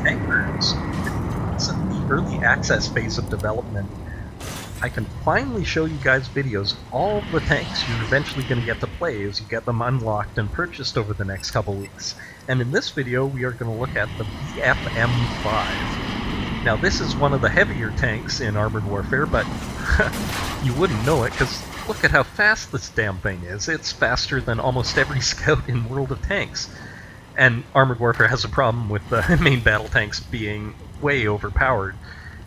tankers. It's in the early access phase of development. I can finally show you guys videos of all the tanks you're eventually going to get to play as you get them unlocked and purchased over the next couple weeks. And in this video we are going to look at the VFM 5. Now this is one of the heavier tanks in Armored Warfare, but you wouldn't know it because look at how fast this damn thing is. It's faster than almost every scout in World of Tanks. And Armored Warfare has a problem with the main battle tanks being way overpowered.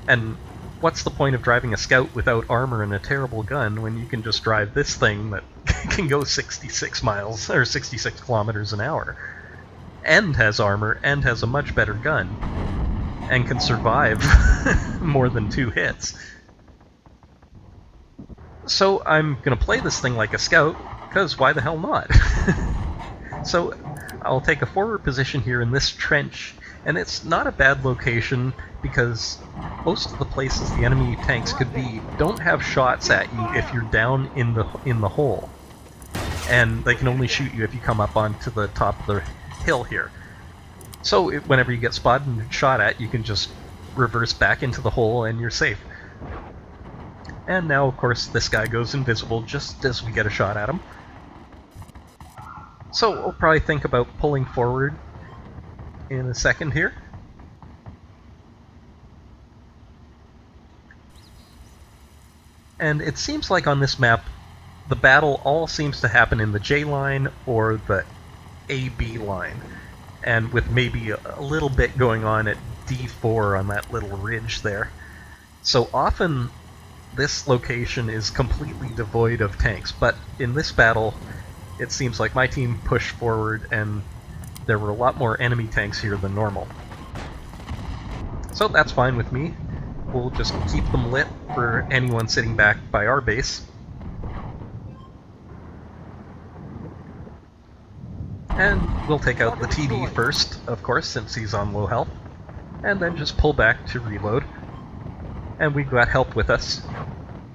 And what's the point of driving a scout without armor and a terrible gun when you can just drive this thing that can go 66 miles or 66 kilometers an hour and has armor and has a much better gun and can survive more than 2 hits. So I'm gonna play this thing like a scout, because why the hell not? So I'll take a forward position here in this trench, and it's not a bad location because most of the places the enemy tanks could be don't have shots at you if you're down in the hole, and they can only shoot you if you come up onto the top of the hill here. So whenever you get spotted and shot at, you can just reverse back into the hole and you're safe. And now, of course, this guy goes invisible just as we get a shot at him. So we'll probably think about pulling forward in a second here. And it seems like on this map, the battle all seems to happen in the J line or the AB line, and with maybe a little bit going on at D4 on that little ridge there. So often this location is completely devoid of tanks, but in this battle it seems like my team pushed forward and there were a lot more enemy tanks here than normal. So that's fine with me. We'll just keep them lit for anyone sitting back by our base. And we'll take out the TD first, of course, since he's on low health, and then just pull back to reload. And we've got help with us,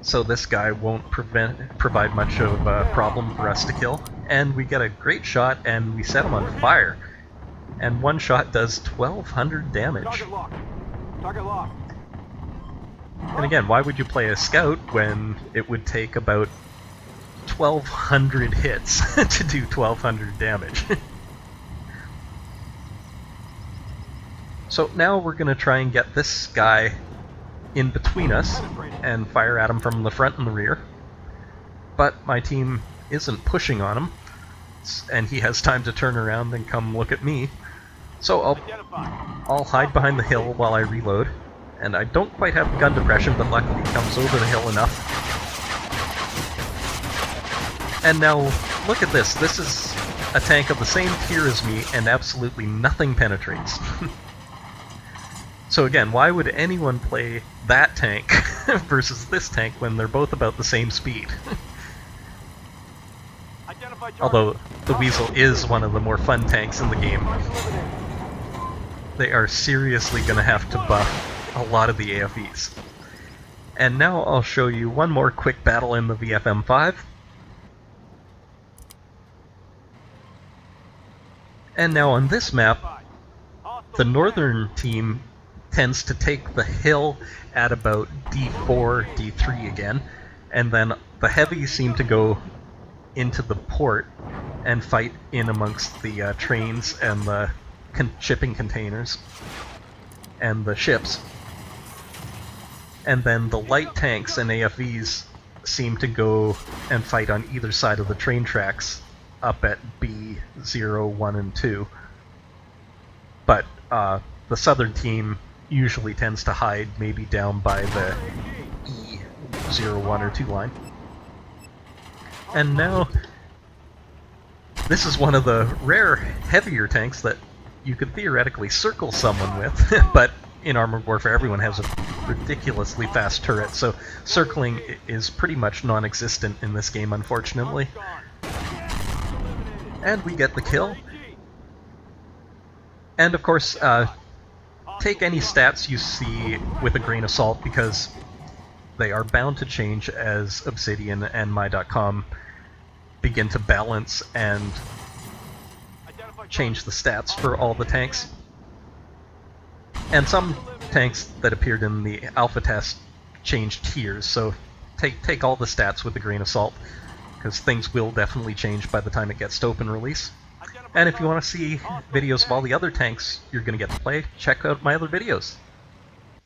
so this guy won't provide much of a problem for us to kill. And we get a great shot, and we set him on fire. And one shot does 1,200 damage. Target locked. And again, why would you play a scout when it would take about 1,200 hits to do 1,200 damage? So now we're going to try and get this guy in between us and fire at him from the front and the rear. But my team isn't pushing on him, and he has time to turn around and come look at me. So I'll hide behind the hill while I reload. And I don't quite have gun depression, but luckily he comes over the hill enough. And now, look at this. This is a tank of the same tier as me, and absolutely nothing penetrates. So again, why would anyone play that tank versus this tank when they're both about the same speed? Although, the Weasel is one of the more fun tanks in the game. They are seriously going to have to buff a lot of the AFEs. And now I'll show you one more quick battle in the VFM 5. And now on this map, the northern team tends to take the hill at about D4, D3 again, and then the heavies seem to go into the port and fight in amongst the trains and the shipping containers and the ships. And then the light tanks and AFVs seem to go and fight on either side of the train tracks up at B0, 1, and 2. But the southern team usually tends to hide maybe down by the E0, 1, or 2 line. And now, this is one of the rare heavier tanks that you could theoretically circle someone with, but in Armored Warfare everyone has a ridiculously fast turret, so circling is pretty much non-existent in this game, unfortunately. And we get the kill. And of course, take any stats you see with a grain of salt, because they are bound to change as Obsidian and My.com begin to balance and change the stats for all the tanks. And some tanks that appeared in the alpha test changed tiers, so take all the stats with a grain of salt, because things will definitely change by the time it gets to open release. And if you want to see videos of all the other tanks you're going to get to play, check out my other videos.